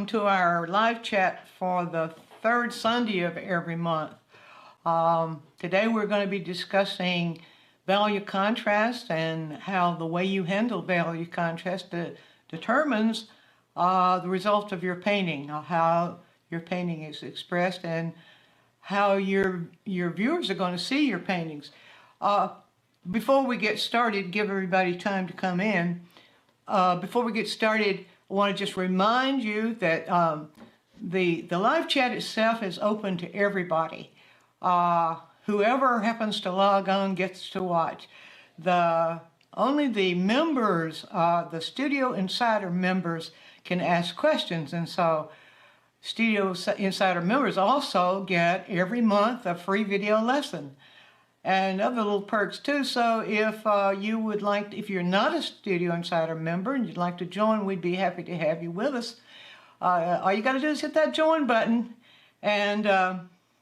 welcome to our live chat for the third Sunday of every month. Today we're going to be discussing value contrast and how the way you handle value contrast determines the result of your painting, how your painting is expressed, and how your viewers are going to see your paintings. Before we get started, give everybody time to come in. Before we get started, I want to just remind you that the live chat itself is open to everybody. Whoever happens to log on gets to watch. Only the members, the Studio Insider members, can ask questions, and so Studio Insider members also get every month a free video lesson and other little perks too. So if you would like, if you're not a Studio Insider member and you'd like to join, we'd be happy to have you with us. All you got to do is hit that join button and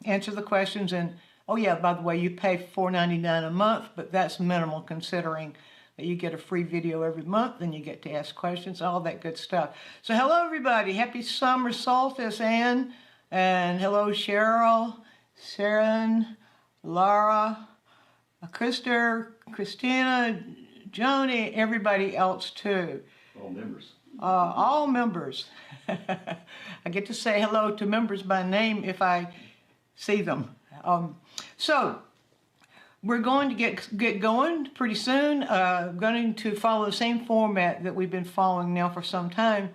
answer the questions. And oh yeah, by the way, you pay $4.99 a month, but that's minimal considering that you get a free video every month and you get to ask questions, all that good stuff. So hello everybody, happy summer solstice, Ann, and hello Cheryl, Sharon, Laura, Krista, Christina, Joni, everybody else too. All members. All members. I get to say hello to members by name if I see them. So we're going to get going pretty soon. Going to follow the same format that we've been following now for some time,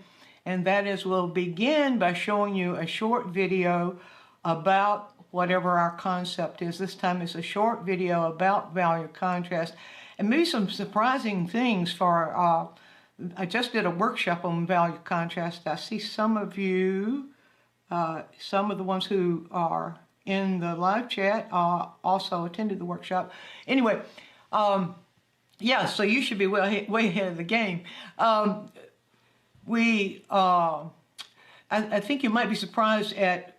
and that is we'll begin by showing you a short video about whatever our concept is. This time it's a short video about value contrast and maybe some surprising things for, I just did a workshop on value contrast. I see some of you, some of the ones who are in the live chat also attended the workshop. Anyway, yeah, so you should be way ahead of the game. I think you might be surprised at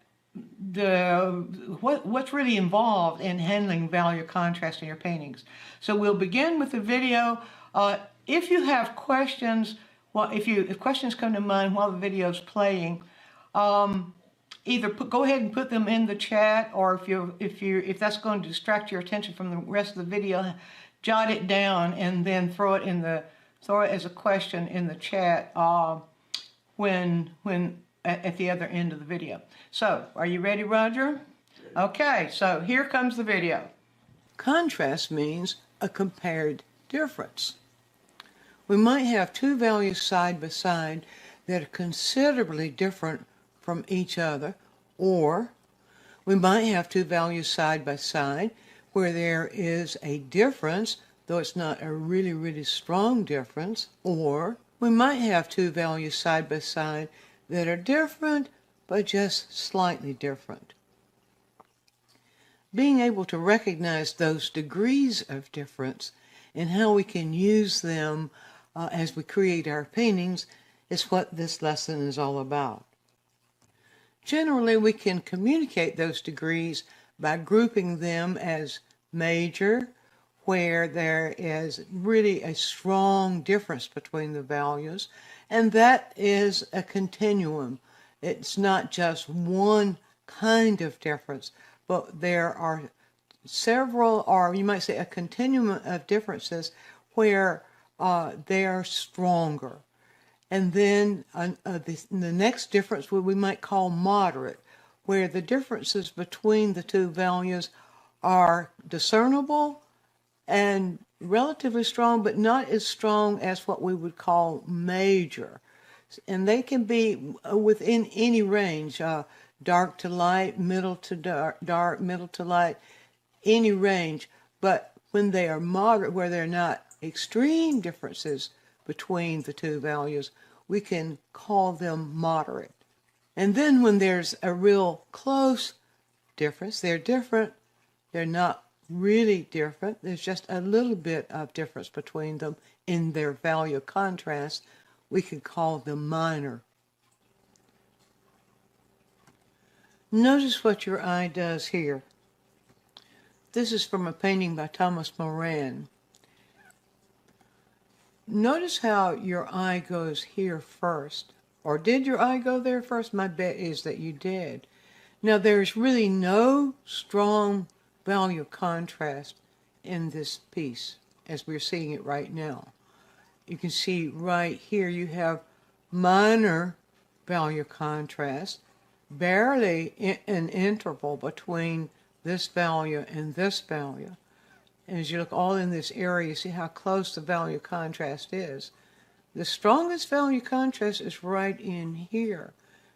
what's really involved in handling value contrast in your paintings. So we'll begin with the video. If you have questions, if questions come to mind while the video is playing, either go ahead and put them in the chat, or if that's going to distract your attention from the rest of the video, jot it down and then throw it as a question in the chat at the other end of the video. So, are you ready, Roger? Okay, so here comes the video. Contrast means a compared difference. We might have two values side by side that are considerably different from each other, or we might have two values side by side where there is a difference, though it's not a really, really strong difference, or we might have two values side by side that are different, but just slightly different. Being able to recognize those degrees of difference and how we can use them as we create our paintings is what this lesson is all about. Generally, we can communicate those degrees by grouping them as major, where there is really a strong difference between the values, and that is a continuum. It's not just one kind of difference, but there are several, or you might say a continuum of differences where they are stronger. And then the next difference we might call moderate, where the differences between the two values are discernible and relatively strong, but not as strong as what we would call major. And they can be within any range, dark to light, middle to dark, middle to light, any range. But when they are moderate, where they're not extreme differences between the two values, we can call them moderate. And then when there's a real close difference, they're different, they're not really different, there's just a little bit of difference between them in their value contrast, we can call them minor. Notice what your eye does here. This is from a painting by Thomas Moran. Notice how your eye goes here first, Or did your eye go there first? My bet is that you did. Now, there's really no strong value contrast in this piece as we're seeing it right now. You can see right here you have minor value contrast, barely an interval between this value and this value. And as you look all in this area, you see how close the value contrast is. The strongest value contrast is right in here.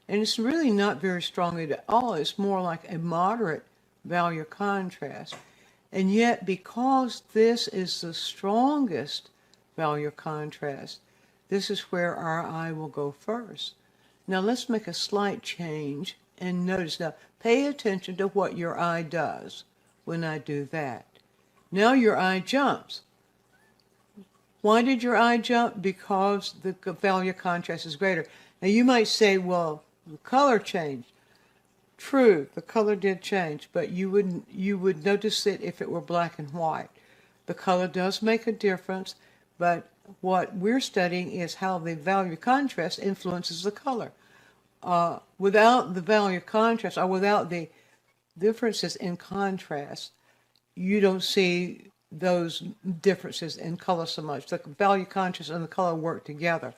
And it's really not very strong at all. It's more like a moderate value contrast. And yet, because this is the strongest value contrast, this is where our eye will go first. Now let's make a slight change and notice. Now pay attention to what your eye does when I do that. Now your eye jumps. Why did your eye jump? Because the value contrast is greater. Now you might say, well, the color changed. True, the color did change, but you would notice it if it were black and white. The color does make a difference, but what we're studying is how the value contrast influences the color. Without the value contrast, or without the differences in contrast, you don't see those differences in color so much. The value contrast and the color work together.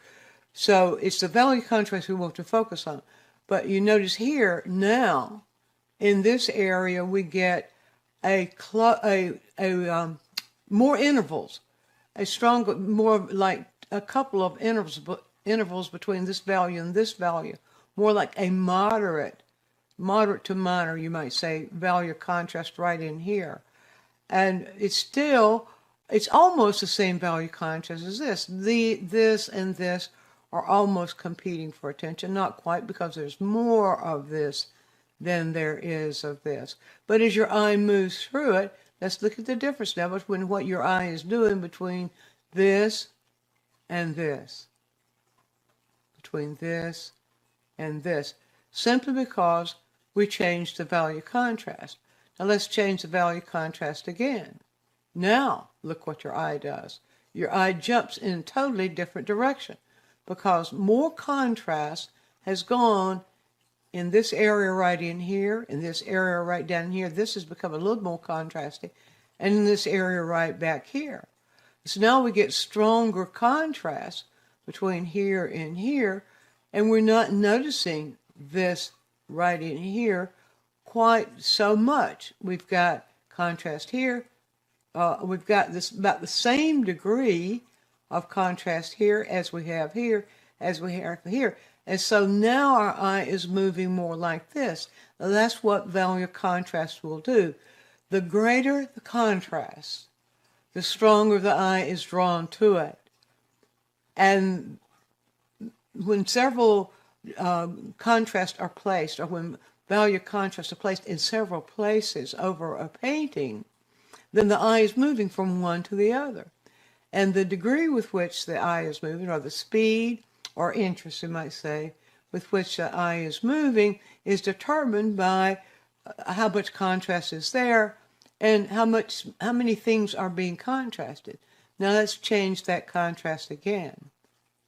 So it's the value contrast we want to focus on. But you notice here now, in this area, we get more intervals, a stronger, more like a couple of intervals between this value and this value, more like a moderate to minor, you might say, value contrast right in here. And it's almost the same value contrast as this. This and this are almost competing for attention. Not quite, because there's more of this than there is of this. But as your eye moves through it, let's look at the difference now between what your eye is doing between this and this. Between this and this. Simply because we changed the value contrast. Now let's change the value contrast again. Now, look what your eye does. Your eye jumps in a totally different direction, because more contrast has gone in this area right in here, in this area right down here. This has become a little more contrasty, and in this area right back here. So now we get stronger contrast between here and here, and we're not noticing this right in here quite so much. We've got contrast here. We've got this about the same degree of contrast here as we have here, as we have here. And so now our eye is moving more like this. Now that's what value contrast will do. The greater the contrast, the stronger the eye is drawn to it. And when several contrasts are placed, or when value contrasts are placed in several places over a painting, then the eye is moving from one to the other. And the degree with which the eye is moving, or the speed or interest, you might say, with which the eye is moving, is determined by how much contrast is there and how many things are being contrasted. Now let's change that contrast again.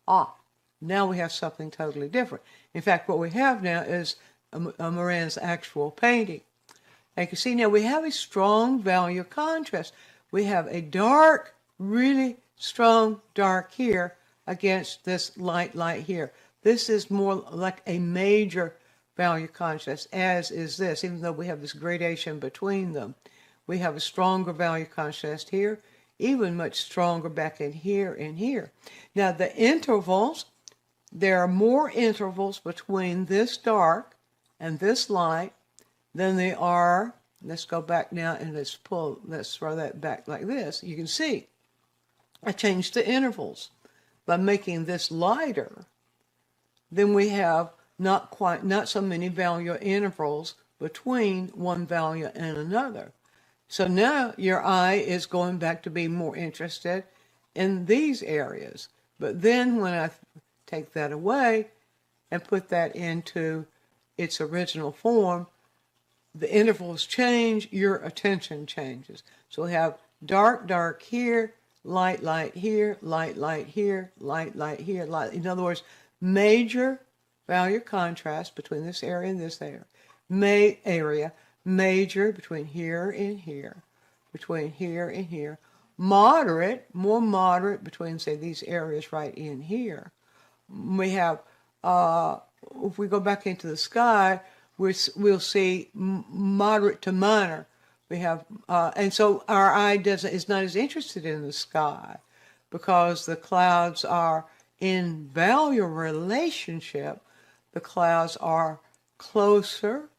Now we have something totally different. In fact, what we have now is a Moran's actual painting. And you can see now we have a strong value contrast. We have a dark, really strong dark here against this light here. This is more like a major value contrast, as is this, even though we have this gradation between them. We have a stronger value contrast here, even much stronger back in here and here. Now the intervals, there are more intervals between this dark and this light than they are. Let's go back now and let's throw that back like this. You can see I changed the intervals by making this lighter. Then we have not so many value intervals between one value and another. So now your eye is going back to be more interested in these areas. But then when I take that away and put that into its original form, the intervals change, your attention changes. So we have dark, dark here, light, light here, light, light here, light, light here, light. In other words, major value contrast between this area and this area. Major between here and here, between here and here. Moderate, more moderate between, say, these areas right in here. We have, if we go back into the sky, we'll see moderate to minor. We have, and so our eye is not as interested in the sky because the clouds are in value relationship. The clouds are closer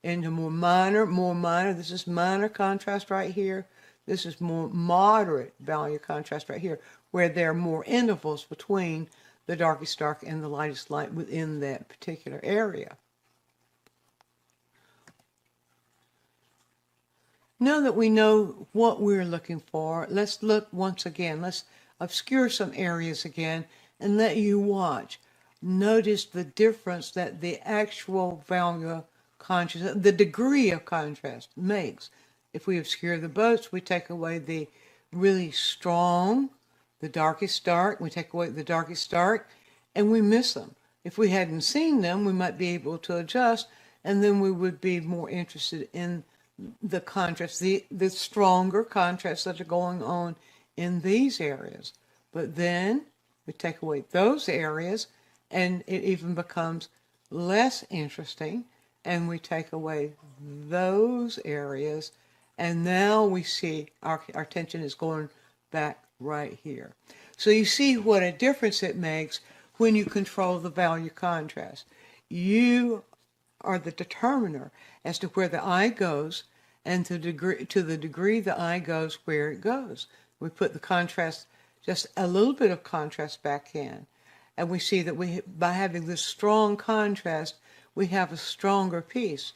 into more minor. This is minor contrast right here. This is more moderate value contrast right here, where there are more intervals between the darkest dark and the lightest light within that particular area. Now that we know what we're looking for, let's look once again. Let's obscure some areas again and let you watch. Notice the difference that the actual value contrast, the degree of contrast makes. If we obscure the boats, we take away the really strong, the darkest dark, we take away the darkest dark, and we miss them. If we hadn't seen them, we might be able to adjust, and then we would be more interested in the contrast, the stronger contrasts that are going on in these areas. But then we take away those areas, and it even becomes less interesting, and we take away those areas, and now we see our attention is going back right here. So you see what a difference it makes when you control the value contrast. You are the determiner as to where the eye goes, and to the degree the eye goes where it goes. We put the contrast, just a little bit of contrast back in, and we see that by having this strong contrast, we have a stronger piece.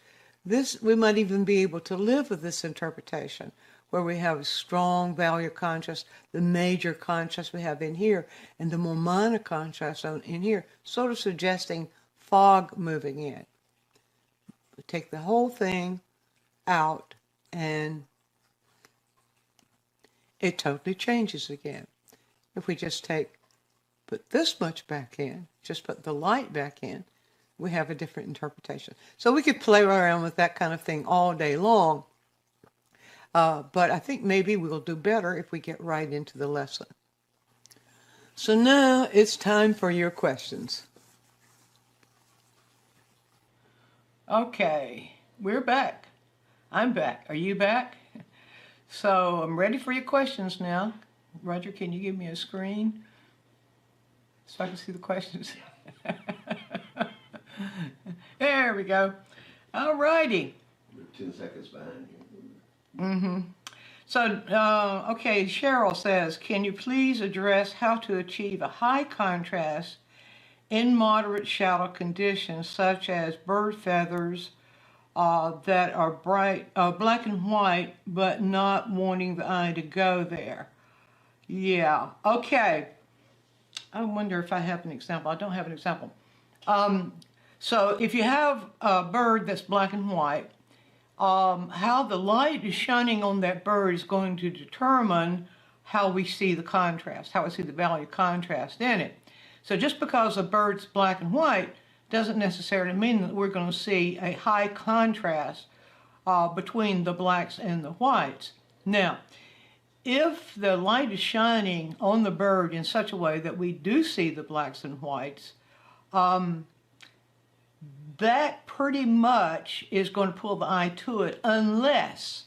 We might even be able to live with this interpretation, where we have a strong value contrast, the major contrast we have in here, and the more minor contrast in here, sort of suggesting fog moving in. We take the whole thing out, and it totally changes again. If we just put this much back in, just put the light back in, we have a different interpretation. So we could play around with that kind of thing all day long, but I think maybe we'll do better if we get right into the lesson. So now it's time for your questions. Okay, we're back. I'm back. Are you back? So I'm ready for your questions now. Roger, can you give me a screen so I can see the questions? There we go. All righty. We're 10 seconds behind you. Mm-hmm. So, okay, Cheryl says, can you please address how to achieve a high contrast in moderate shadow conditions, such as bird feathers that are bright, black and white, but not wanting the eye to go there? Yeah, okay. I wonder if I have an example. I don't have an example. So if you have a bird that's black and white, how the light is shining on that bird is going to determine how we see the contrast, how we see the value contrast in it. So just because a bird's black and white doesn't necessarily mean that we're going to see a high contrast between the blacks and the whites. Now, if the light is shining on the bird in such a way that we do see the blacks and whites, that pretty much is going to pull the eye to it, unless,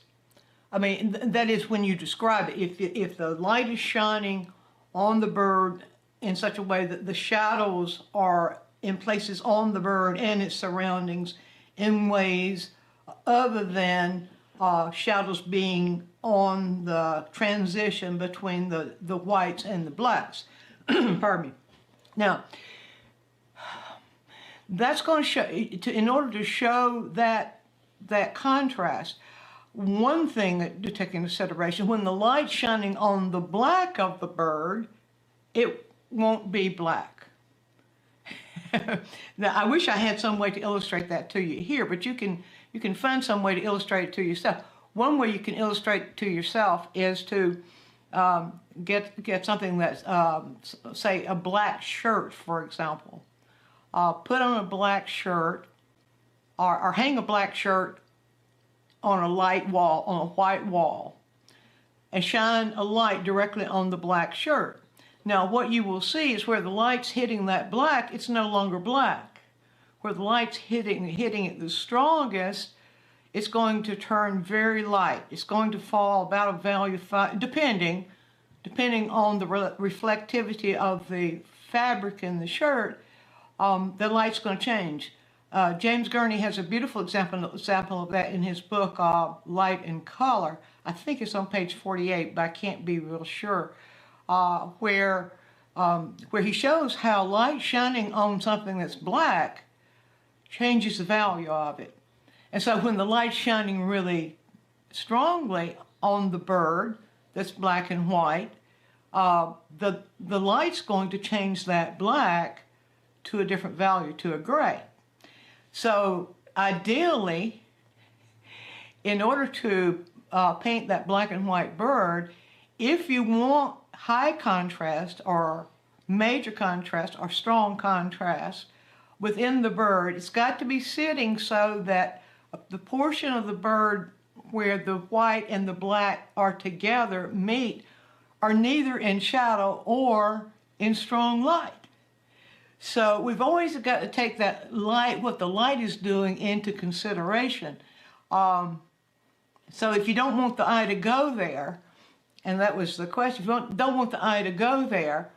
I mean, that is when you describe it. If the light is shining on the bird in such a way that the shadows are in places on the bird and its surroundings in ways other than shadows being on the transition between the whites and the blacks. Pardon me. Now, that's going to show, in order to show that contrast, one thing to take into consideration, when the light's shining on the black of the bird, it won't be black. Now, I wish I had some way to illustrate that to you here, but you can find some way to illustrate it to yourself. One way you can illustrate it to yourself is to get something that's, say, a black shirt, for example. put on a black shirt or hang a black shirt on a light wall, on a white wall, and shine a light directly on the black shirt. Now what you will see is where the light's hitting that black, it's no longer black. Where the light's hitting it the strongest, it's going to turn very light. It's going to fall about a value 5, depending on the reflectivity of the fabric in the shirt, the light's going to change. James Gurney has a beautiful example of that in his book, Light and Color. I think it's on page 48, but I can't be real sure, where he shows how light shining on something that's black changes the value of it. And so when the light's shining really strongly on the bird that's black and white, the light's going to change that black to a different value, to a gray. So ideally, in order to paint that black and white bird, if you want high contrast or major contrast or strong contrast within the bird, it's got to be sitting so that the portion of the bird where the white and the black are together meet are neither in shadow or in strong light. So we've always got to take that light, what the light is doing, into consideration. So if you don't want the eye to go there, and that was the question, if you don't want the eye to go there,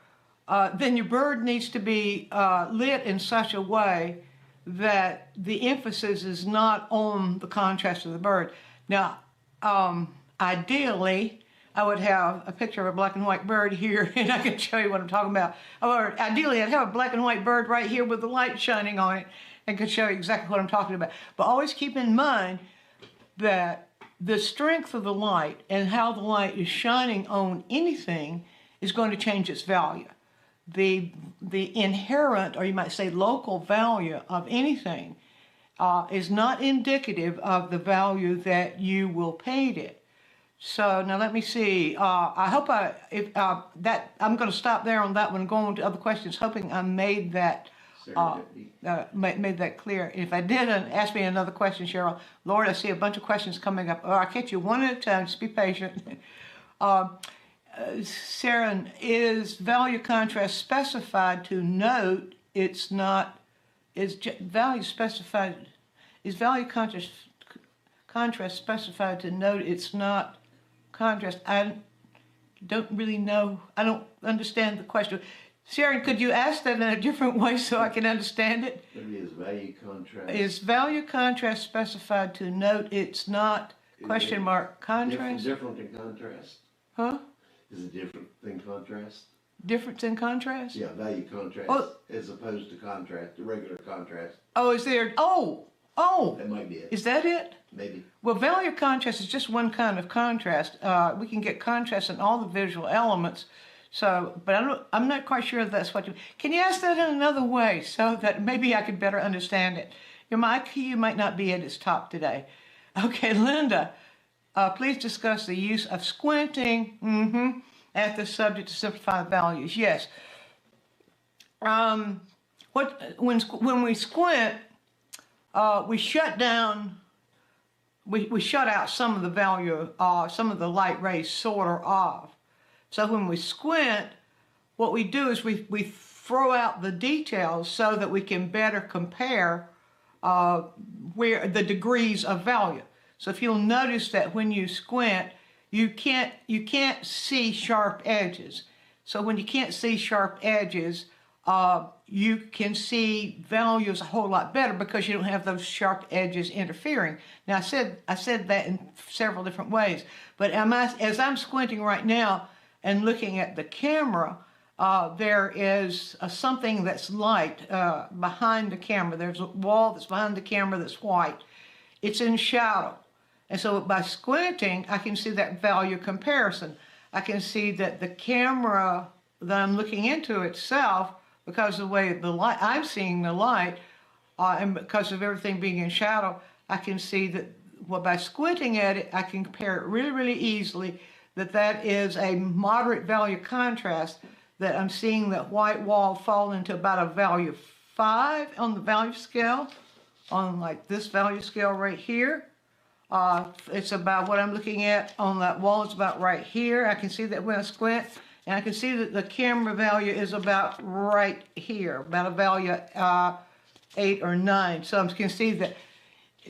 then your bird needs to be lit in such a way that the emphasis is not on the contrast of the bird. Now, ideally, I would have a picture of a black and white bird here, and I can show you what I'm talking about. Or ideally, I'd have a black and white bird right here with the light shining on it, and could show you exactly what I'm talking about. But always keep in mind that the strength of the light and how the light is shining on anything is going to change its value. The inherent, or you might say local value of anything is not indicative of the value that you will paint it. So now let me see. I hope I'm going to stop there on that one, go on to other questions, hoping I made that made that clear. If I didn't, ask me another question, Cheryl. Lord, I see a bunch of questions coming up. I'll catch you one at a time. Just be patient. Sarah, is value contrast specified to note it's not? Is value contrast specified to note it's not contrast? I don't really know. I don't understand the question. Sharon, could you ask that in a different way so I can understand it? Is value contrast? Is value contrast specified to note it's not, question mark, contrast? Different than contrast? Huh? Is it different than contrast? Difference in contrast? Yeah, value contrast as opposed to contrast, the regular contrast. Oh, is there, That might be it. is that it? Maybe. Well, value contrast is just one kind of contrast. We can get contrast in all the visual elements. So, but I'm not quite sure if that's what you... Can you ask that in another way so that maybe I could better understand it? Your IQ might not be at its top today. Okay, Linda, please discuss the use of squinting at the subject to simplify values. Yes. When we squint, we shut down... We shut out some of the value, some of the light rays sort of off. So when we squint, what we do is we throw out the details so that we can better compare where the degrees of value. So if you'll notice that when you squint, you can't see sharp edges. So when you can't see sharp edges, you can see values a whole lot better because you don't have those sharp edges interfering. Now I said that in several different ways, but as I'm squinting right now and looking at the camera, there is something that's light behind the camera. There's a wall that's behind the camera that's white. It's in shadow. And so by squinting, I can see that value comparison. I can see that the camera that I'm looking into itself, because of the way the light, I'm seeing the light, and because of everything being in shadow, I can see that, well, by squinting at it, I can compare it really, really easily, that is a moderate value contrast, that I'm seeing that white wall fall into about a value 5 on the value scale, on like this value scale right here. It's about what I'm looking at on that wall. It's about right here. I can see that when I squint, and I can see that the camera value is about right here, about a value 8 or 9. So I can see that.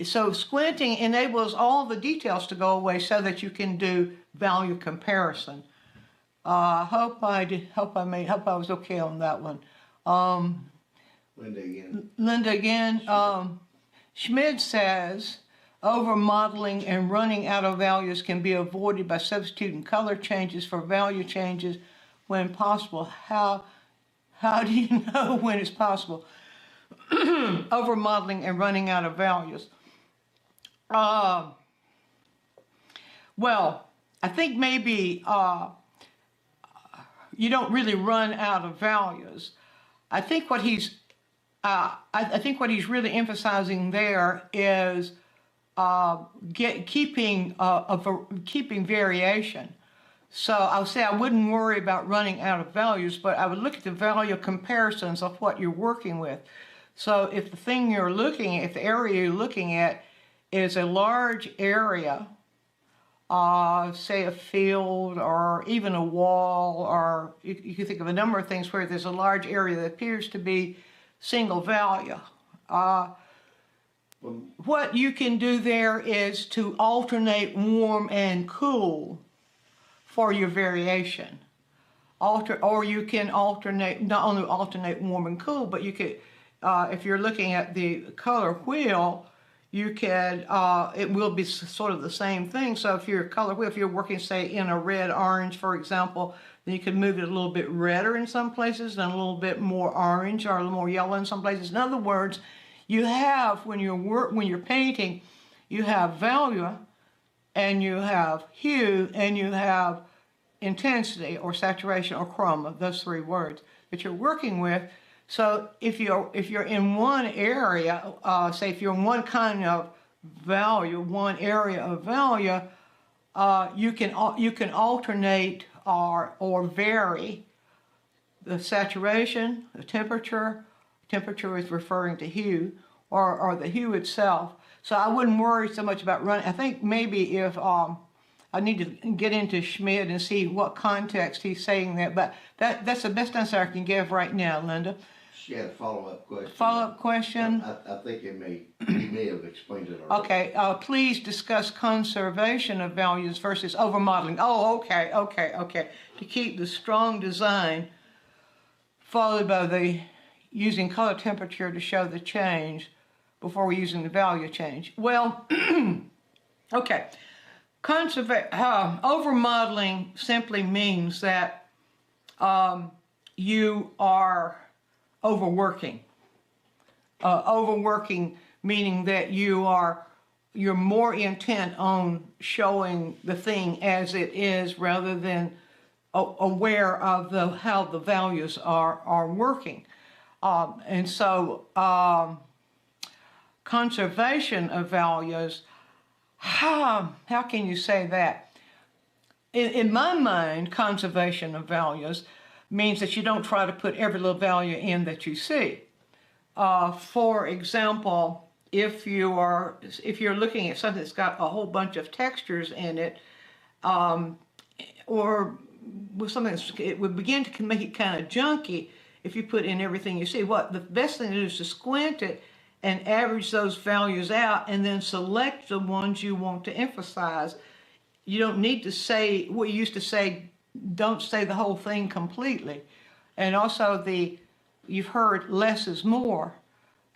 So squinting enables all the details to go away so that you can do value comparison. Hope I was okay on that one. Linda again. Schmid says, over modeling and running out of values can be avoided by substituting color changes for value changes when possible. How do you know when it's possible? Over modeling and running out of values. Well, I think maybe you don't really run out of values. I think what he's really emphasizing there is keeping variation. So I would say I wouldn't worry about running out of values, but I would look at the value comparisons of what you're working with. So if the area you're looking at is a large area, say a field or even a wall, or you can think of a number of things where there's a large area that appears to be single value. What you can do there is to alternate warm and cool for your variation. Or you can alternate, not only alternate warm and cool, but you could, if you're looking at the color wheel, you can, it will be sort of the same thing. So if you're color wheel, if you're working, say, in a red orange, for example, then you can move it a little bit redder in some places and a little bit more orange or a little more yellow in some places. In other words, you have, when you're painting, you have value and you have hue and you have intensity or saturation or chroma, those 3 words that you're working with. So if you're in one area, say if you're in one kind of value, one area of value, you can alternate or vary the saturation, the temperature. Temperature is referring to hue, or the hue itself. So I wouldn't worry so much about running. I think maybe if I need to get into Schmid and see what context he's saying that, but that's the best answer I can give right now, Linda. She had a follow-up question. Follow-up question? I think he may have explained it already. Okay, please discuss conservation of values versus over-modeling. Oh, okay. To keep the strong design followed by the using color temperature to show the change before we're using the value change. Well, okay. Over-modeling simply means that you are overworking. Overworking meaning that you're more intent on showing the thing as it is rather than aware of how the values are working. And so conservation of values, how can you say that? In my mind, conservation of values means that you don't try to put every little value in that you see. For example, if you're looking at something that's got a whole bunch of textures in it, or with something it would begin to make it kind of junky if you put in everything you see. The best thing to do is to squint it and average those values out and then select the ones you want to emphasize. You don't need to say what you used to say, don't say the whole thing completely. And also you've heard less is more.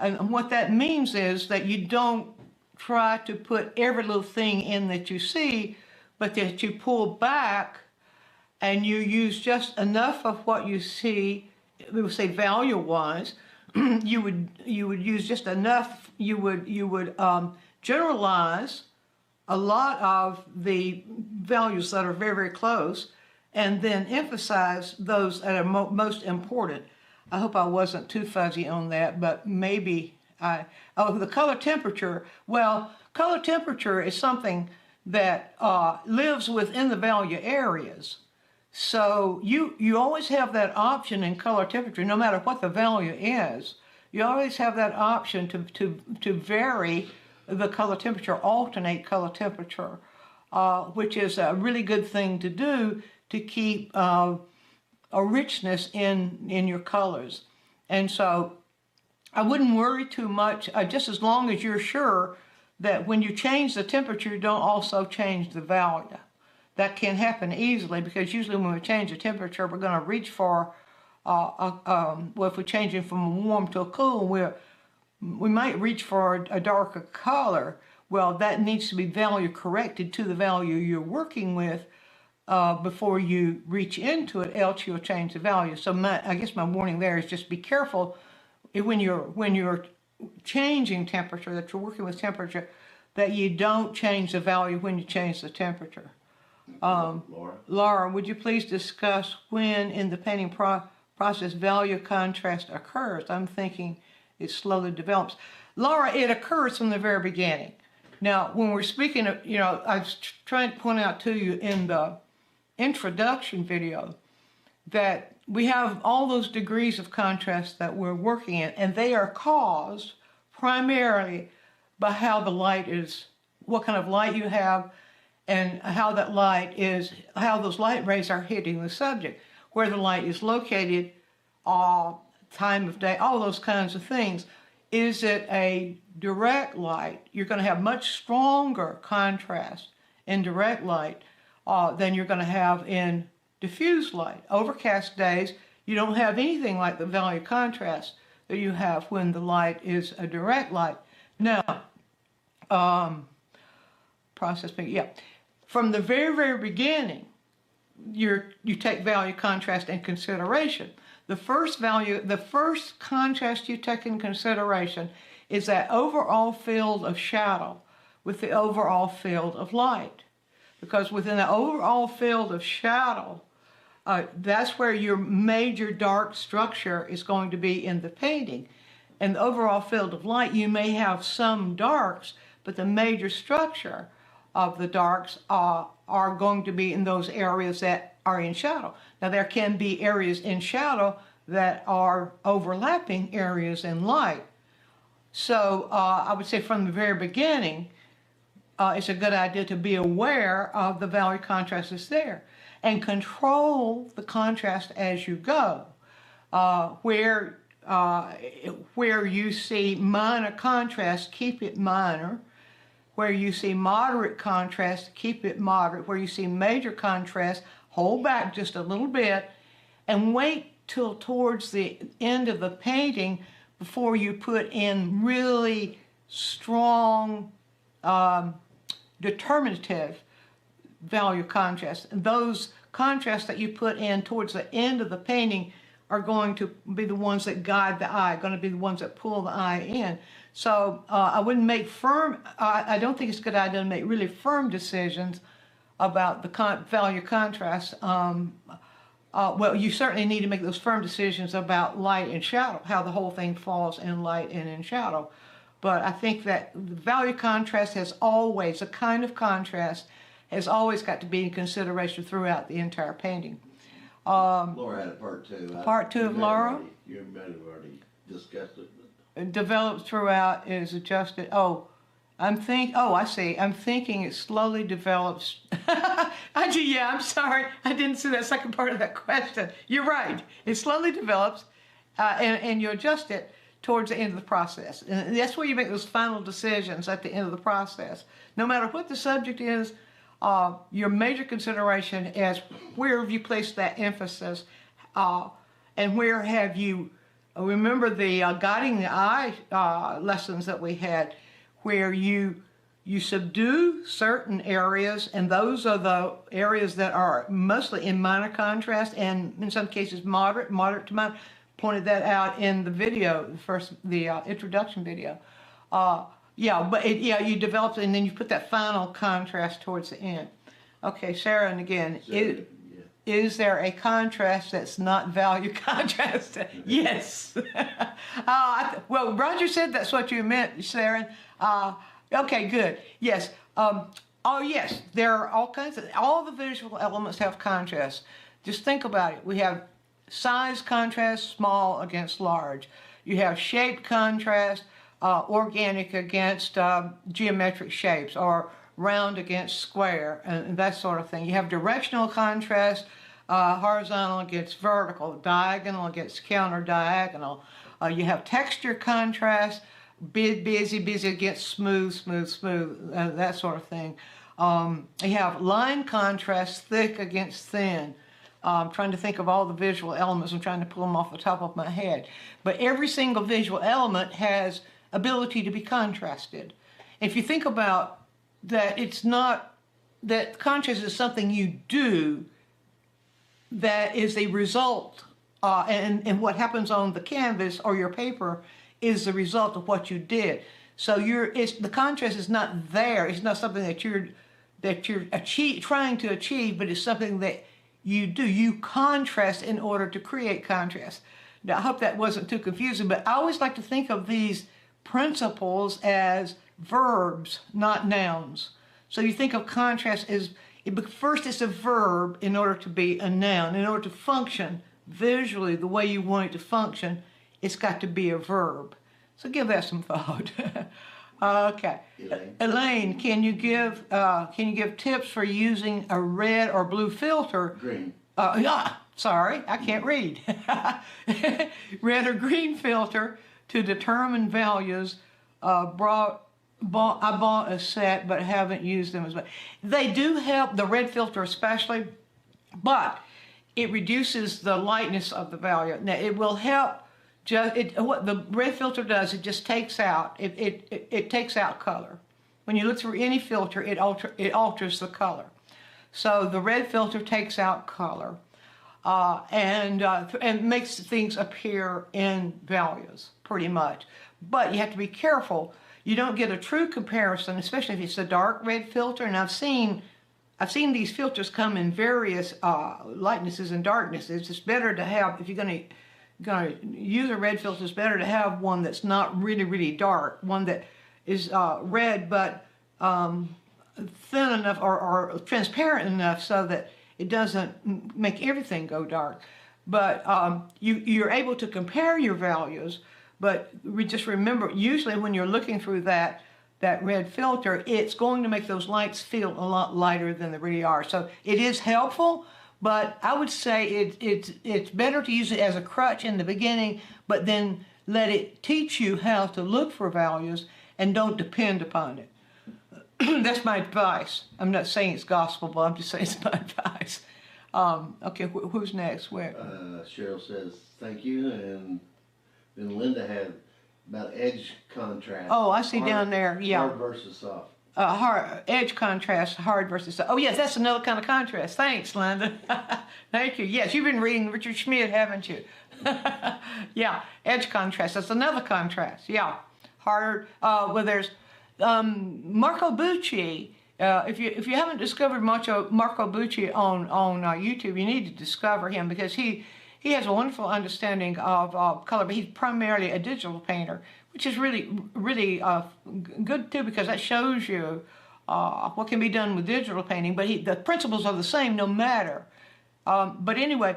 And what that means is that you don't try to put every little thing in that you see, but that you pull back and you use just enough of what you see, we would say value-wise, you would use just enough, you would generalize a lot of the values that are very, very close, and then emphasize those that are most important. I hope I wasn't too fuzzy on that, but maybe the color temperature. Well, color temperature is something that lives within the value areas. So you always have that option in color temperature, no matter what the value is, you always have that option to vary the color temperature, alternate color temperature, which is a really good thing to do to keep a richness in your colors. And so I wouldn't worry too much, just as long as you're sure that when you change the temperature, you don't also change the value. That can happen easily, because usually when we change the temperature, we're going to reach for, well, if we're changing from a warm to a cool, we might reach for a darker color. Well, that needs to be value corrected to the value you're working with before you reach into it, else you'll change the value. So I guess my warning there is just be careful when you're changing temperature, that you're working with temperature, that you don't change the value when you change the temperature. Laura, would you please discuss when in the painting process value contrast occurs? I'm thinking it slowly develops. Laura, it occurs from the very beginning. Now, when we're speaking of, I was trying to point out to you in the introduction video that we have all those degrees of contrast that we're working in, and they are caused primarily by how the light is, what kind of light you have, and how that light is, how those light rays are hitting the subject, where the light is located, time of day, all those kinds of things. Is it a direct light? You're going to have much stronger contrast in direct light than you're going to have in diffuse light. Overcast days, you don't have anything like the value contrast that you have when the light is a direct light. Now, from the very, very beginning, you take value contrast in consideration. The first contrast you take in consideration is that overall field of shadow with the overall field of light. Because within the overall field of shadow, that's where your major dark structure is going to be in the painting. In the overall field of light, you may have some darks, but the major structure of the darks are going to be in those areas that are in shadow. Now, there can be areas in shadow that are overlapping areas in light. So I would say from the very beginning, it's a good idea to be aware of the value contrast that's there and control the contrast as you go. Where you see minor contrast, keep it minor. Where you see moderate contrast, keep it moderate. Where you see major contrast, hold back just a little bit and wait till towards the end of the painting before you put in really strong determinative value contrast. And those contrasts that you put in towards the end of the painting are going to be the ones that guide the eye, going to be the ones that pull the eye in. So I wouldn't make I don't think it's a good idea to make really firm decisions about the value contrast. Well, you certainly need to make those firm decisions about light and shadow, how the whole thing falls in light and in shadow. But I think that the value contrast has always, a kind of contrast, has always got to be in consideration throughout the entire painting. Laura had a part two. Part two of Laura? You might have already discussed it. Develops throughout, is adjusted. I see. I'm thinking it slowly develops. Yeah, I'm sorry. I didn't see that second part of that question. You're right. It slowly develops, and you adjust it towards the end of the process. And that's where you make those final decisions at the end of the process. No matter what the subject is, your major consideration is where have you placed that emphasis, and where have you, remember the guiding the eye lessons that we had, where you subdue certain areas, and those are the areas that are mostly in minor contrast, and in some cases moderate to minor. Pointed that out in the video, the introduction video. You develop it, and then you put that final contrast towards the end. Okay, Sarah, and again, is there a contrast that's not value contrast? Yes. Well, Roger said that's what you meant, Sarah. Okay, good. Yes. Yes, there are all the visual elements have contrast. Just think about it. We have size contrast, small against large. You have shape contrast, organic against geometric shapes, or round against square, and that sort of thing. You have directional contrast, horizontal against vertical, diagonal against counter-diagonal. You have texture contrast, busy against smooth, that sort of thing. You have line contrast, thick against thin. I'm trying to think of all the visual elements. I'm trying to pull them off the top of my head. But every single visual element has ability to be contrasted. If you think about that, it's not that contrast is something you do that is a result, and what happens on the canvas or your paper is the result of what you did. So the contrast is not there. It's not something that you're trying to achieve, but it's something that you do. You contrast in order to create contrast. Now, I hope that wasn't too confusing, but I always like to think of these principles as verbs, not nouns. So you think of contrast as, first it's a verb in order to be a noun. In order to function visually the way you want it to function, it's got to be a verb. So give that some thought. Okay. Elaine, can you give tips for using a red or blue filter? Green. Sorry, I can't read. Red or green filter to determine values. I bought a set but haven't used them as much. They do help, the red filter especially, but it reduces the lightness of the value. Now it will help. What the red filter does, it just takes out, it takes out color. When you look through any filter, it alters the color. So the red filter takes out color and makes things appear in values, pretty much. But you have to be careful. You don't get a true comparison, especially if it's a dark red filter. And I've seen these filters come in various lightnesses and darknesses. It's better to have, if you're going to use a red filter, it's better to have one that's not really dark, one that is red but thin enough or transparent enough so that it doesn't make everything go dark. But you're able to compare your values, but just remember, usually when you're looking through that red filter, it's going to make those lights feel a lot lighter than they really are. So it is helpful, but I would say it's better to use it as a crutch in the beginning, but then let it teach you how to look for values and don't depend upon it. That's my advice. I'm not saying it's gospel, but I'm just saying it's my advice. Okay, who's next? Where? Cheryl says thank you, and then Linda had about edge contrast. Oh, I see down there. Yeah. Hard versus soft. Edge contrast, hard versus soft. Oh, yes, that's another kind of contrast. Thanks, Linda. Thank you. Yes, you've been reading Richard Schmidt, haven't you? Yeah, edge contrast. That's another contrast. Yeah, hard. Well, there's Marco Bucci. If you haven't discovered Marco Bucci on YouTube, you need to discover him because he has a wonderful understanding of color, but he's primarily a digital painter, which is really good too, because that shows you what can be done with digital painting, but the principles are the same no matter. But anyway,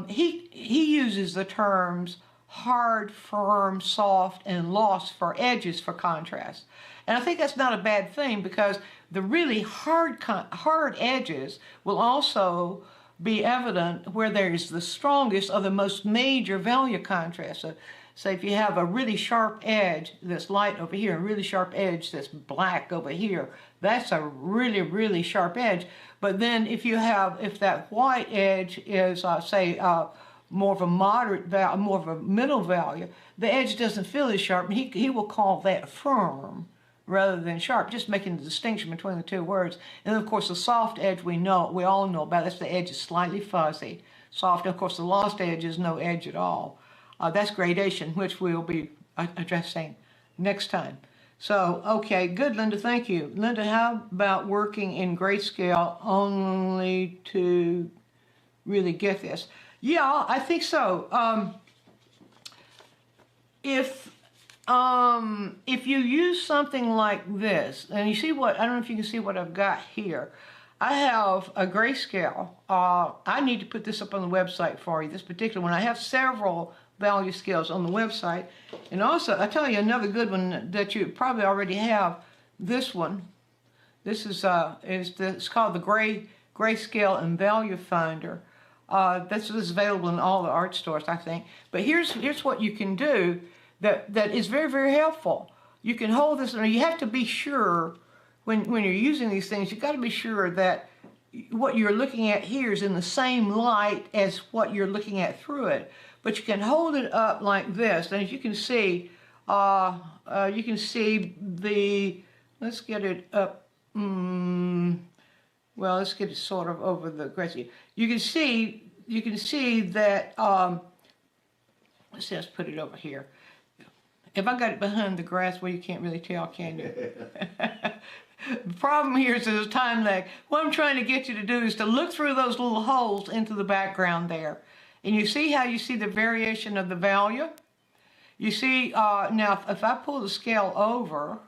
he uses the terms hard, firm, soft, and lost for edges for contrast. And I think that's not a bad thing, because the really hard edges will also be evident where there is the strongest or the most major value contrast. So, say if you have a really sharp edge that's light over here, a really sharp edge that's black over here, that's a really sharp edge. But then if that white edge is more of a moderate value, more of a middle value, the edge doesn't feel as sharp, and he will call that firm rather than sharp, just making the distinction between the two words. And of course the soft edge we all know about. That's the edge is slightly fuzzy, soft. And of course the lost edge is no edge at all. That's gradation, which we'll be addressing next time. So, okay, good, Linda, thank you. Linda, how about working in grayscale only to really get this? Yeah, I think so. If you use something like this, and you see I don't know if you can see what I've got here. I have a grayscale. I need to put this up on the website for you, this particular one. I have several value scales on the website. And also, I tell you another good one that you probably already have. This one. This is it's called the Grayscale and Value Finder. This is available in all the art stores, I think. But here's what you can do that is very, very helpful. You can hold this, and you have to be sure when you're using these things, you've got to be sure that what you're looking at here is in the same light as what you're looking at through it. But you can hold it up like this, and as you can see the, let's get it up, well, let's get it sort of over the grassy. You can see that, let's put it over here. If I got it behind the grass, well, you can't really tell, can you? The problem here is there's a time lag. What I'm trying to get you to do is to look through those little holes into the background there. And you see how you see the variation of the value? You see, now if I pull the scale over,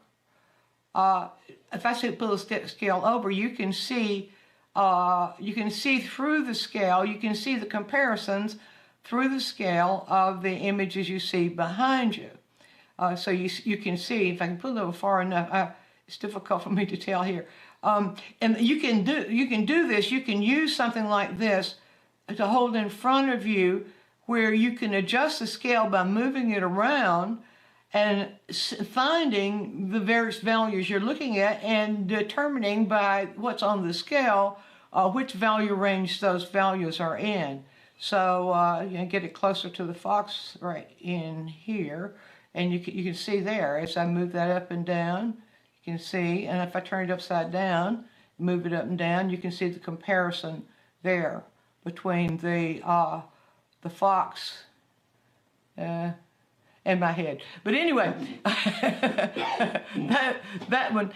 pull the scale over, you can see through the scale, you can see the comparisons through the scale of the images you see behind you. So you can see, if I can pull it over far enough, it's difficult for me to tell here. And you can do this. You can use something like this to hold in front of you, where you can adjust the scale by moving it around and finding the various values you're looking at and determining by what's on the scale which value range those values are in. So you can get it closer to the fox right in here, and you can see there as I move that up and down. You can see, and if I turn it upside down, move it up and down, you can see the comparison there between the fox and my head. But anyway, that one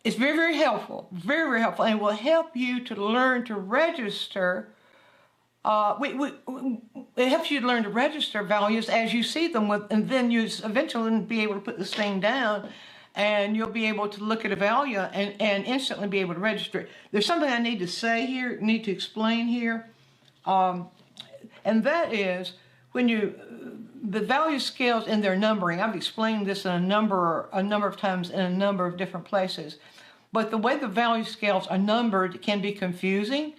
is very, very helpful, very, very helpful, and will help you to learn to register. It helps you to learn to register values as you see them, and then you eventually be able to put this thing down, and you'll be able to look at a value and instantly be able to register it. There's something I need to say here, need to explain here, and that is when the value scales and their numbering. I've explained this in a number of times in a number of different places, but the way the value scales are numbered can be confusing.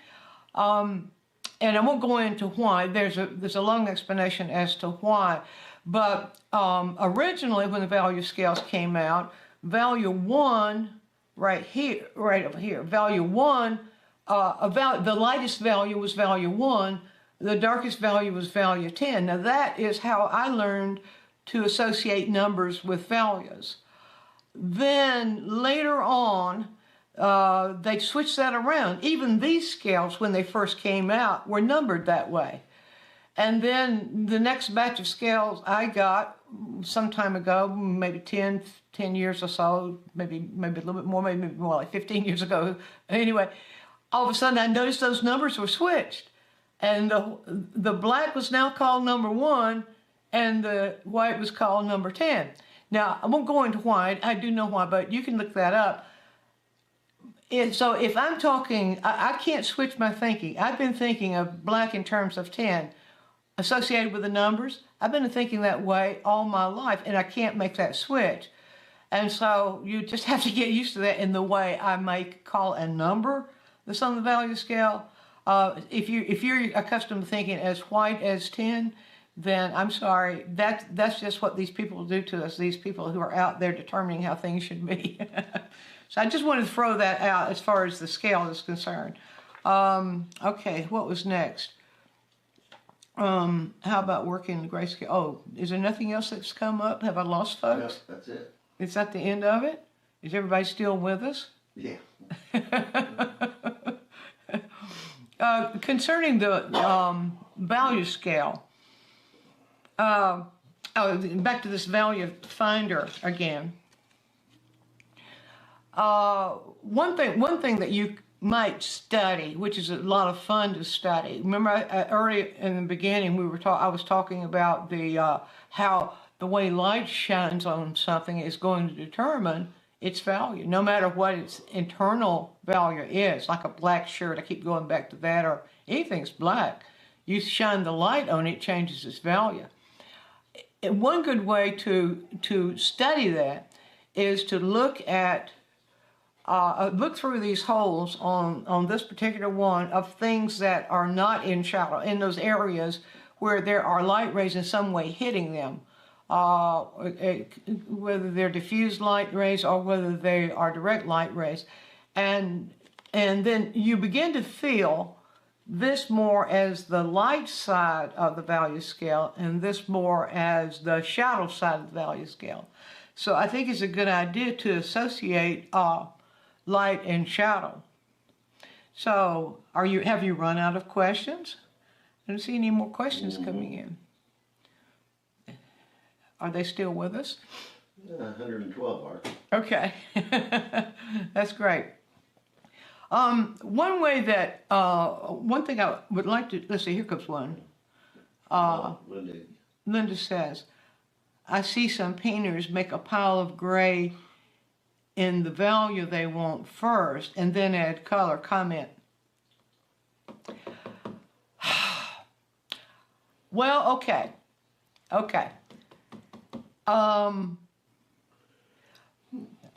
And I won't go into why. There's a long explanation as to why. But originally, when the value scales came out, value 1 right over here, value 1, the lightest value was value 1, the darkest value was value 10. Now that is how I learned to associate numbers with values. Then later on, they switched that around. Even these scales, when they first came out, were numbered that way. And then the next batch of scales I got some time ago, maybe 10 years or so, maybe a little bit more, maybe more like 15 years ago. Anyway, all of a sudden I noticed those numbers were switched. And the black was now called number 1, and the white was called number 10. Now, I won't go into why. I do know why, but you can look that up. And so if I'm talking, I can't switch my thinking. I've been thinking of black in terms of 10 associated with the numbers. I've been thinking that way all my life, and I can't make that switch. And so you just have to get used to that in the way I might call a number that's on the value scale. If you're accustomed to thinking as white as 10, then I'm sorry, that's just what these people do to us, these people who are out there determining how things should be. So I just wanted to throw that out as far as the scale is concerned. Okay, what was next? How about working the grayscale? Oh, is there nothing else that's come up? Have I lost folks? No, that's it. Is that the end of it? Is everybody still with us? Yeah. Concerning the value scale, back to this value finder again. One thing that you might study, which is a lot of fun to study. Remember, early in the beginning, I was talking about how the way light shines on something is going to determine its value, no matter what its internal value is. Like a black shirt, I keep going back to that, or anything's black. you shine the light on it, it changes its value. One good way to study that is to look through these holes on this particular one of things that are not in shadow, in those areas where there are light rays in some way hitting them, whether they're diffused light rays or whether they are direct light rays. And then you begin to feel this more as the light side of the value scale and this more as the shadow side of the value scale. So I think it's a good idea to associate light and shadow. So have you run out of questions? I don't see any more questions coming in. Are they still with us? 112 are. Okay. That's great. One way that, one thing I would like to, let's see, here comes one. Linda says, I see some painters make a pile of gray in the value they want first and then add color. Comment. Well, okay. I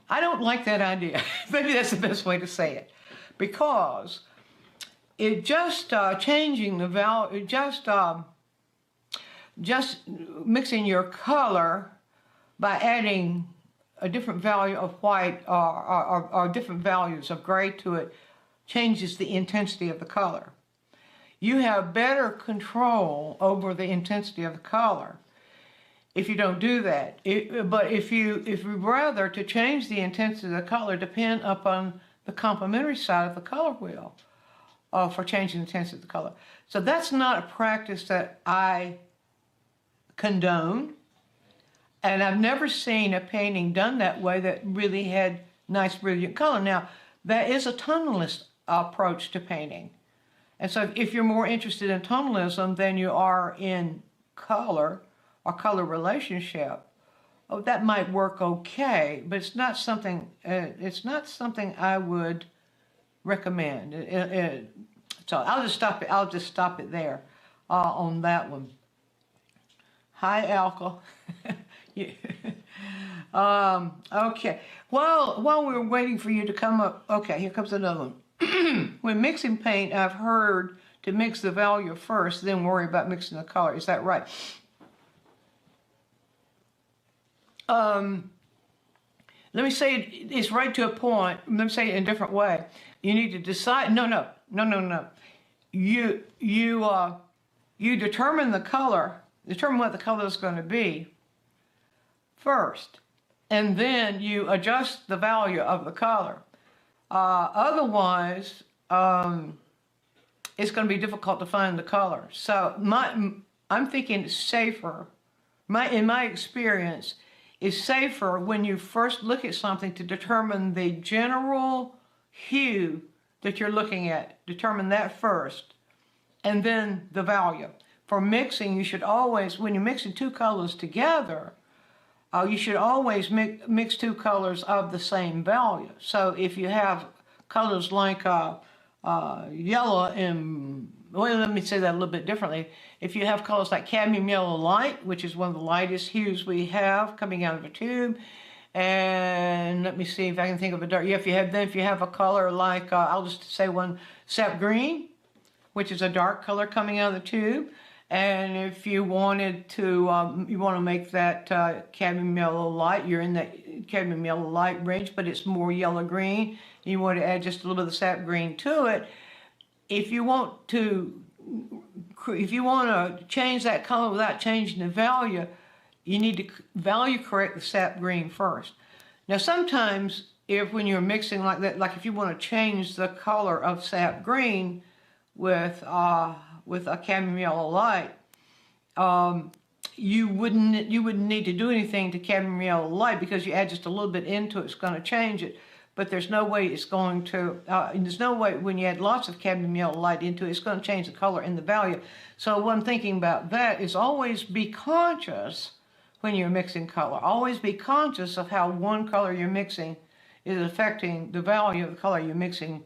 don't like that idea. Maybe that's the best way to say it. Because it just changing the value, just mixing your color by adding a different value of white or different values of gray to it changes the intensity of the color. You have better control over the intensity of the color if you don't do that. But if you rather to change the intensity of the color, depend upon the complementary side of the color wheel for changing the intensity of the color. So that's not a practice that I condone. And I've never seen a painting done that way that really had nice, brilliant color. Now, that is a tonalist approach to painting. And so if you're more interested in tonalism than you are in color or color relationship, oh, that might work okay, but it's not something I would recommend. So I'll just stop it. I'll just stop it there on that one. Hi, Alka. Okay. Well, while we were waiting for you to come up, okay, here comes another one. When mixing paint, I've heard to mix the value first, then worry about mixing the color. Is that right? Let me say it's right to a point. Let me say it in a different way. You need to decide. No. You determine the color. Determine what the color is going to be first, and then you adjust the value of the color. Otherwise, it's going to be difficult to find the color. So I'm thinking it's safer. In my experience, it's safer when you first look at something to determine the general hue that you're looking at. Determine that first, and then the value. For mixing, you should always, when you're mixing two colors together, you should always mix two colors of the same value. So if you have colors like yellow and, well, let me say that a little bit differently. If you have colors like cadmium yellow light, which is one of the lightest hues we have coming out of a tube, and let me see if I can think of a dark. Yeah, if you have a color like I'll just say one, sap green, which is a dark color coming out of the tube. And if you wanted to, you want to make that cadmium yellow light, you're in that cadmium yellow light range, but it's more yellow green. You want to add just a little bit of the sap green to it. If you want to change that color without changing the value, you need to value correct the sap green first. Now, sometimes when you're mixing like that, like if you want to change the color of sap green with a cadmium yellow light, you wouldn't need to do anything to cadmium yellow light because you add just a little bit into it, it's going to change it. But there's no way it's going to, there's no way when you add lots of cadmium yellow light into it, it's going to change the color and the value. So what I'm thinking about that is always be conscious when you're mixing color. Always be conscious of how one color you're mixing is affecting the value of the color you're mixing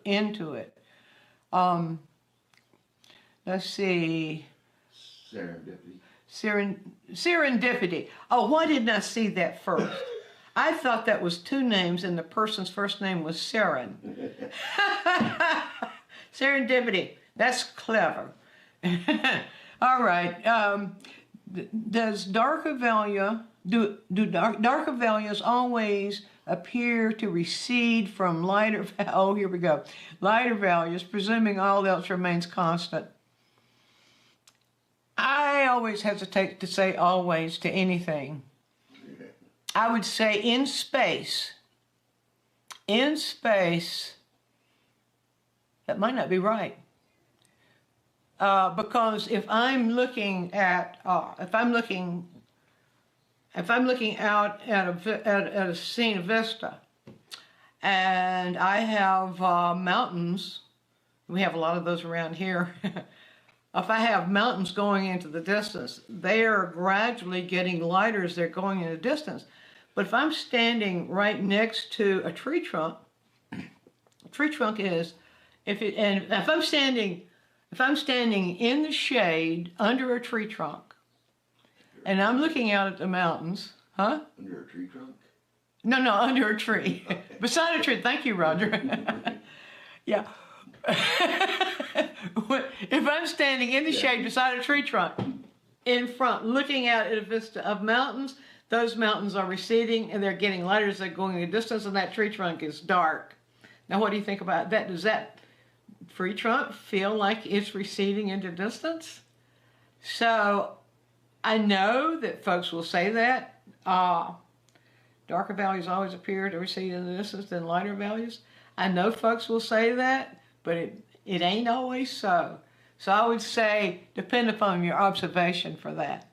into it. let's see, Serendipity. serendipity. Oh, why didn't I see that first? I thought that was two names and the person's first name was Seren. Serendipity. That's clever. All right. Does darker value, do darker values always appear to recede from lighter, oh, here we go, lighter values, presuming all else remains constant? I always hesitate to say always to anything. I would say in space, that might not be right. Because if I'm looking at, if I'm looking out at a scene vista, and I have mountains, we have a lot of those around here. If I have mountains going into the distance, they are gradually getting lighter as they're going into the distance. But if I'm standing right next to a tree trunk is, if I'm standing in the shade under a tree trunk, and I'm looking out at the mountains, huh? Under a tree trunk? No, under a tree. Beside a tree. Thank you, Roger. Yeah. If I'm standing in the shade beside a tree trunk, in front, looking out at a vista of mountains, those mountains are receding and they're getting lighter as they're going in the distance, and that tree trunk is dark. Now, what do you think about that? Does that tree trunk feel like it's receding into distance? So, I know that folks will say that. Darker values always appear to recede in the distance than lighter values. I know folks will say that, but it ain't always so. So I would say, depend upon your observation for that.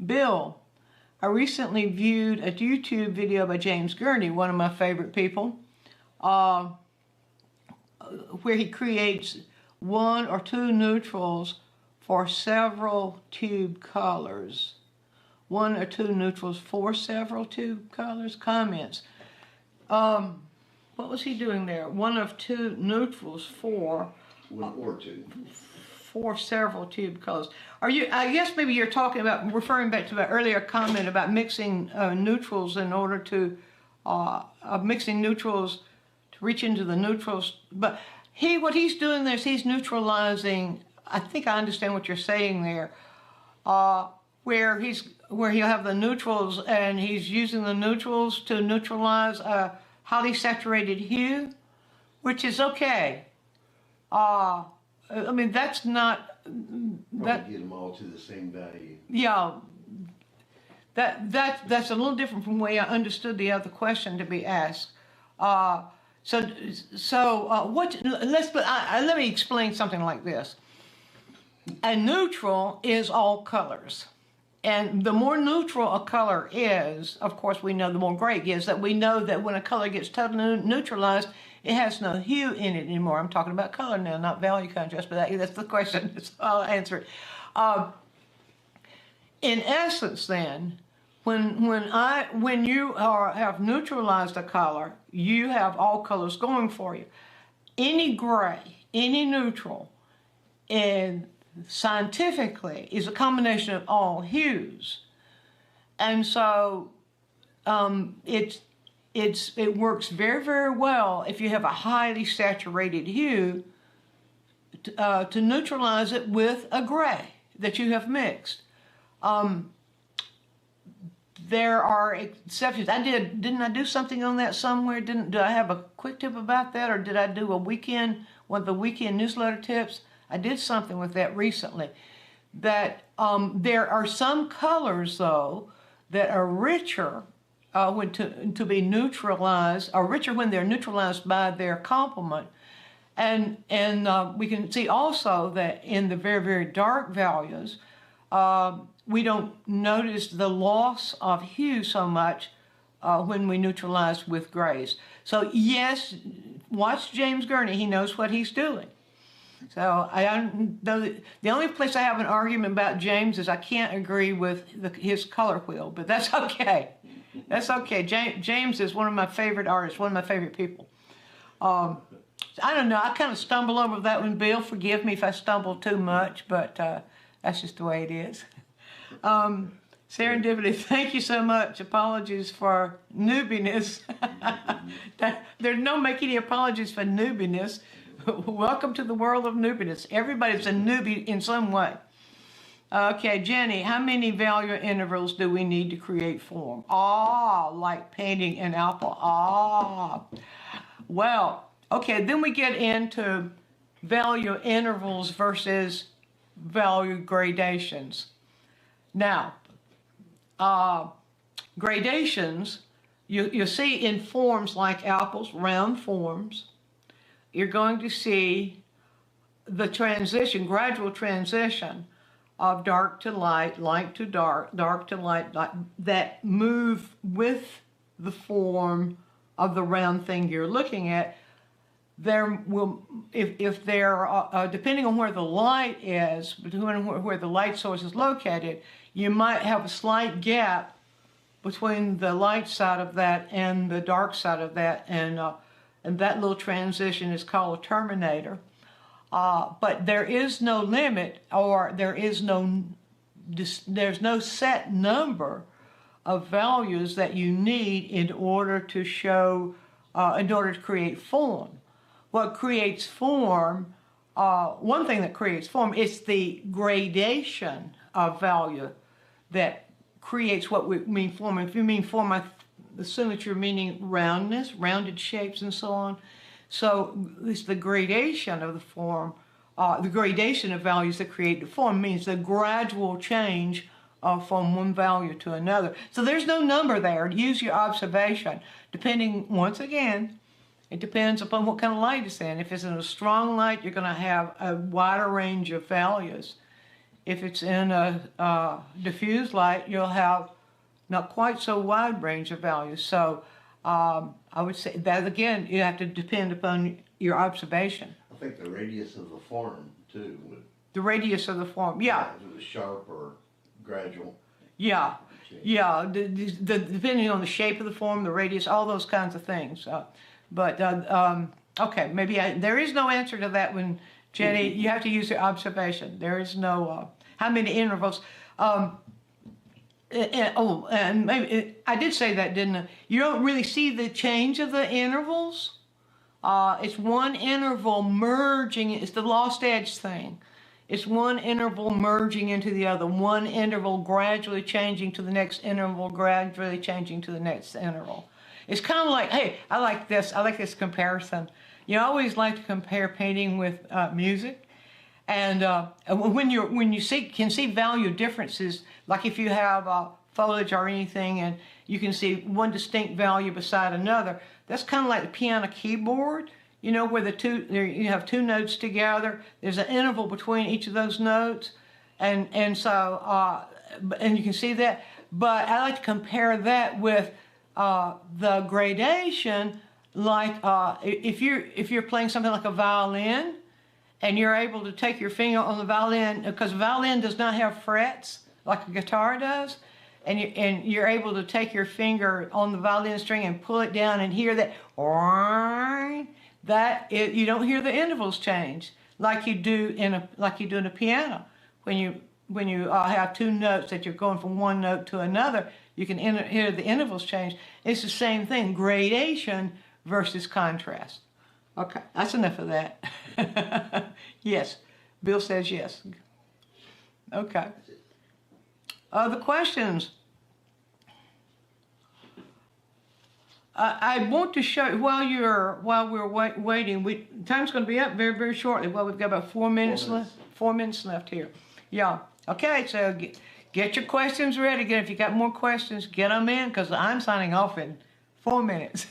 Bill, I recently viewed a YouTube video by James Gurney, one of my favorite people, where he creates one or two neutrals for several tube colors. One or two neutrals for several tube colors. Comments. What was he doing there? One of two neutrals for... One or two. For several tube colors. I guess maybe you're talking about, referring back to that earlier comment about mixing neutrals in order to, mixing neutrals to reach into the neutrals. But what he's doing there is he's neutralizing, I think I understand what you're saying there, where he'll have the neutrals and he's using the neutrals to neutralize a highly saturated hue, which is okay. I mean, that's not... Probably get them all to the same value. Yeah. That's a little different from the way I understood the other question to be asked. Let me explain something like this. A neutral is all colors. And the more neutral a color is, of course we know the more gray it is, that we know that when a color gets totally neutralized, it has no hue in it anymore. I'm talking about color now, not value contrast, but that's the question, so I'll answer it. In essence then, when you have neutralized a color, you have all colors going for you. Any gray, any neutral, and scientifically is a combination of all hues. And so it works very, very well if you have a highly saturated hue to neutralize it with a gray that you have mixed. There are exceptions. Didn't I do something on that somewhere? Do I have a quick tip about that, or did I do one of the weekend newsletter tips? I did something with that recently. That there are some colors though that are richer when to be neutralized, or richer when they're neutralized by their complement. And we can see also that in the very, very dark values, we don't notice the loss of hue so much when we neutralize with grays. So yes, watch James Gurney. He knows what he's doing. So the only place I have an argument about James is I can't agree with his color wheel, but that's okay. That's okay. James is one of my favorite artists, one of my favorite people. I don't know, I kind of stumble over that one, Bill. Forgive me if I stumble too much, but that's just the way it is. Serendipity, thank you so much. Apologies for newbiness. There's no making any apologies for newbiness. Welcome to the world of newbiness. Everybody's a newbie in some way. Okay, Jenny, how many value intervals do we need to create form? Like painting an apple. Well, okay, then we get into value intervals versus value gradations. Now, gradations, you see in forms like apples, round forms, you're going to see the transition, gradual transition of dark to light, light to dark, dark to light, that move with the form of the round thing you're looking at. There will, if there are, depending on where the light is, depending on where the light source is located, you might have a slight gap between the light side of that and the dark side of that, and that little transition is called a terminator. But there is no limit, or there's no set number of values that you need in order to show, in order to create form. What creates form, one thing that creates form is the gradation of value that creates what we mean form. If you mean form, I assume that you're meaning roundness, rounded shapes and so on. So it's the gradation of the form, the gradation of values that create the form means the gradual change from one value to another. So there's no number there. Use your observation. Depending, once again, it depends upon what kind of light it's in. If it's in a strong light, you're going to have a wider range of values. If it's in a diffuse light, you'll have not quite so wide range of values. So I would say that, again, you have to depend upon your observation. I think the radius of the form, too, would... The radius of the form, yeah. If it was sharp or gradual. Yeah, yeah, depending on the shape of the form, the radius, all those kinds of things. Okay, maybe there is no answer to that one, Jenny. You have to use your observation. There is no, how many intervals. And maybe, I did say that, didn't I? You don't really see the change of the intervals. It's one interval merging, it's the lost edge thing. It's one interval merging into the other, one interval gradually changing to the next interval, gradually changing to the next interval. It's kind of like, hey, I like this comparison. You know, I always like to compare painting with music. And when you can see value differences, like if you have foliage or anything and you can see one distinct value beside another, that's kind of like the piano keyboard, you know, where you have two notes together, there's an interval between each of those notes, and you can see that. But I like to compare that with the gradation, like if you're playing something like a violin, and you're able to take your finger on the violin, because violin does not have frets like a guitar does, and you're able to take your finger on the violin string and pull it down and hear that, you don't hear the intervals change like you do in a piano. When you have two notes that you're going from one note to another, you can hear the intervals change. It's the same thing, gradation versus contrast. Okay, that's enough of that. Yes, Bill says yes. Okay. The questions. I want to show you while we're waiting. Time's going to be up very, very shortly. Well, we've got about 4 minutes left. 4 minutes left here. Yeah. Okay. So get your questions ready. Again, if you got more questions, get them in, because I'm signing off in 4 minutes.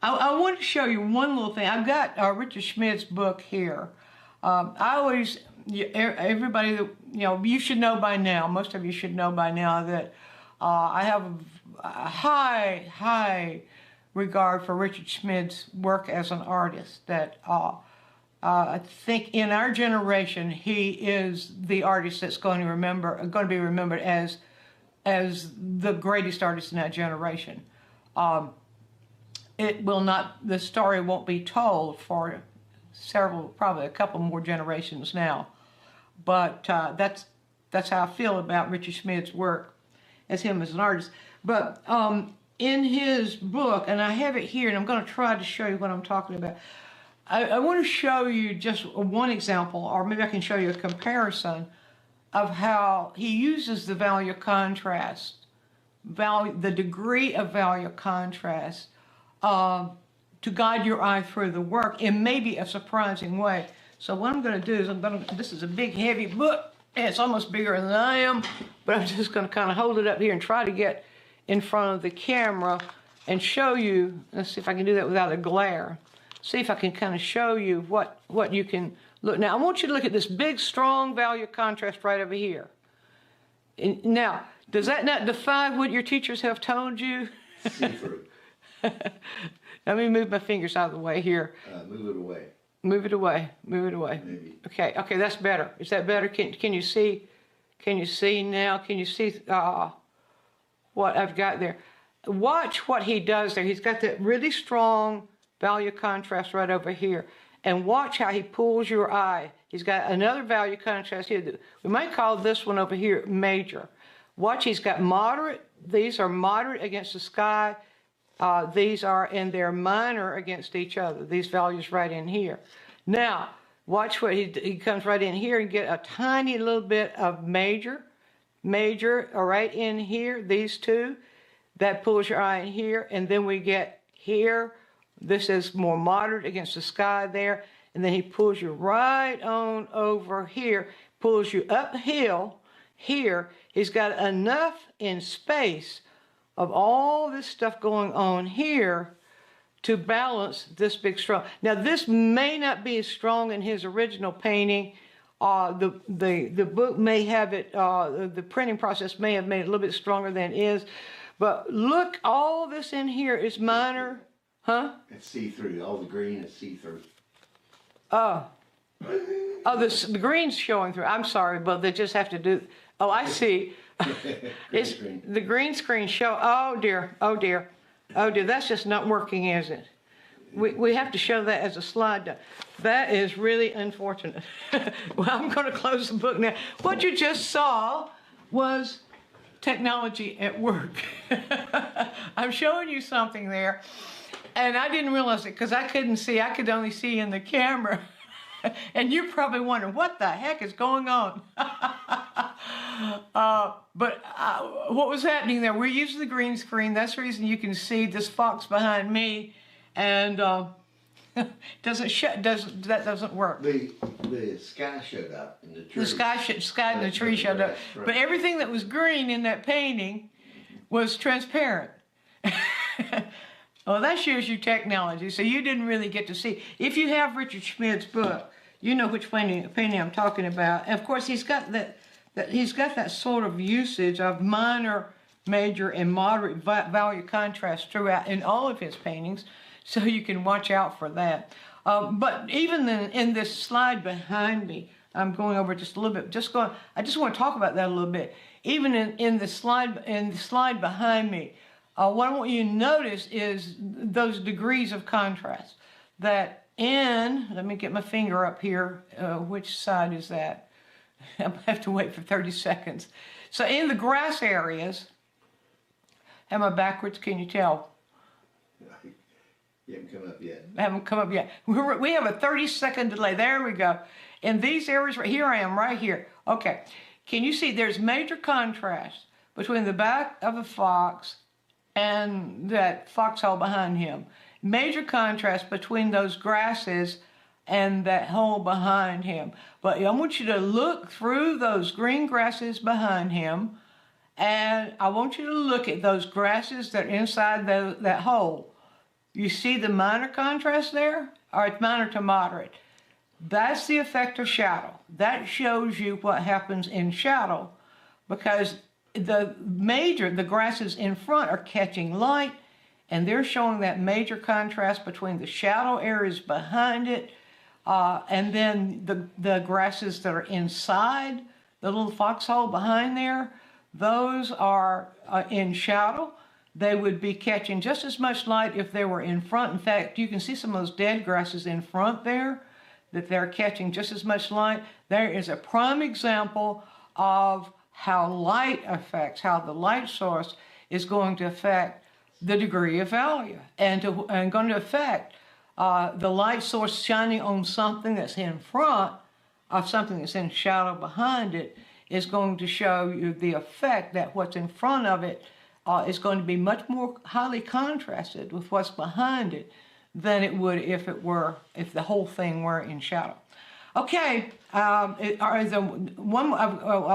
I want to show you one little thing. I've got Richard Schmidt's book here. Everybody, you should know by now, most of you should know by now that I have a high regard for Richard Schmidt's work as an artist. That I think in our generation, he is the artist that's going to be remembered as the greatest artist in that generation. it will not, the story won't be told for several, probably a couple more generations now. But that's how I feel about Richard Schmidt's work as him as an artist. But in his book, and I have it here, and I'm going to try to show you what I'm talking about. I want to show you just one example, or maybe I can show you a comparison of how he uses the value contrast, the degree of value contrast, to guide your eye through the work in maybe a surprising way. So what I'm going to do is this is a big heavy book, and it's almost bigger than I am, but I'm just going to kind of hold it up here and try to get in front of the camera and show you. Let's see if I can do that without a glare. See if I can kind of show you what you can look. Now I want you to look at this big strong value contrast right over here. And now, does that not defy what your teachers have told you? See-through. Let me move my fingers out of the way here. Move it away. Move it away. Move it away. Maybe. Okay, that's better. Is that better? Can you see? Can you see now? Can you see what I've got there? Watch what he does there. He's got that really strong value contrast right over here. And watch how he pulls your eye. He's got another value contrast here. We might call this one over here major. Watch, he's got moderate. These are moderate against the sky. These are, and they're minor against each other. These values right in here. Now, watch what he comes right in here and get a tiny little bit of major right in here, these two. That pulls your eye in here, and then we get here. This is more moderate against the sky there, and then he pulls you right on over here, pulls you uphill here. He's got enough in space of all this stuff going on here to balance this big strong. Now this may not be as strong in his original painting. The book may have it, the printing process may have made it a little bit stronger than it is. But look, all this in here is minor, huh? It's see-through. All the green is see-through. Oh, the green's showing through. I'm sorry, but they just have to do. Oh, I see. Green screen. The green screen show. Oh dear. Oh dear. Oh dear. That's just not working, is it? We have to show that as a slide. That is really unfortunate. Well, I'm going to close the book now. What you just saw was technology at work. I'm showing you something there, and I didn't realize it because I couldn't see. I could only see in the camera. And you're probably wondering, what the heck is going on? But what was happening there, we're using the green screen. That's the reason you can see this fox behind me. And that doesn't work. The sky showed up in the tree. The sky and the tree showed up. Right. But everything that was green in that painting was transparent. Well, that shows you technology. So you didn't really get to see. If you have Richard Schmidt's book, you know which painting I'm talking about. And of course, he's got that sort of usage of minor, major, and moderate value contrast throughout in all of his paintings. So you can watch out for that. But even in this slide behind me, I'm going over just a little bit. I just want to talk about that a little bit. Even in the slide behind me, what I want you to notice is those degrees of contrast. That let me get my finger up here. Which side is that? I have to wait for 30 seconds. So in the grass areas, am I backwards? Can you tell? You haven't come up yet. Haven't come up yet. We have a 30-second delay. There we go. In these areas, here I am, right here. Okay. Can you see there's major contrast between the back of the fox and that foxhole behind him. Major contrast between those grasses and that hole behind him. But I want you to look through those green grasses behind him, and I want you to look at those grasses that are inside that hole. You see the minor contrast there? Or it's minor to moderate. That's the effect of shadow. That shows you what happens in shadow, because the grasses in front are catching light, and they're showing that major contrast between the shadow areas behind it, and then the grasses that are inside the little foxhole behind there, those are in shadow. they would be catching just as much light if they were in front. In fact, you can see some of those dead grasses in front there, that they're catching just as much light. There is a prime example of how light affects, how the light source is going to affect the degree of value, and going to affect the light source shining on something that's in front of something that's in shadow behind it is going to show you the effect that what's in front of it is going to be much more highly contrasted with what's behind it than it would if the whole thing were in shadow. Okay, I'll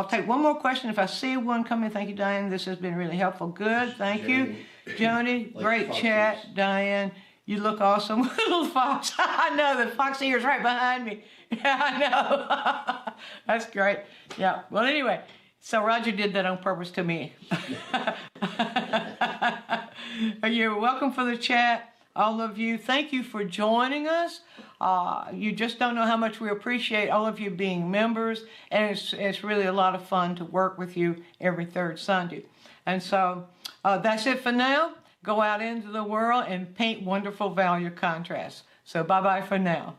take one more question if I see one coming. Thank you, Diane. This has been really helpful. Good, thank you. Joni, Like great foxes. chat. Diane, you look awesome. Little fox. I know, the fox ear's right behind me. Yeah, I know. That's great. Yeah, well, anyway, so Roger did that on purpose to me. You're welcome for the chat, all of you. Thank you for joining us. You just don't know how much we appreciate all of you being members, and it's really a lot of fun to work with you every third Sunday. And so that's it for now. Go out into the world and paint wonderful value contrasts. So bye-bye for now.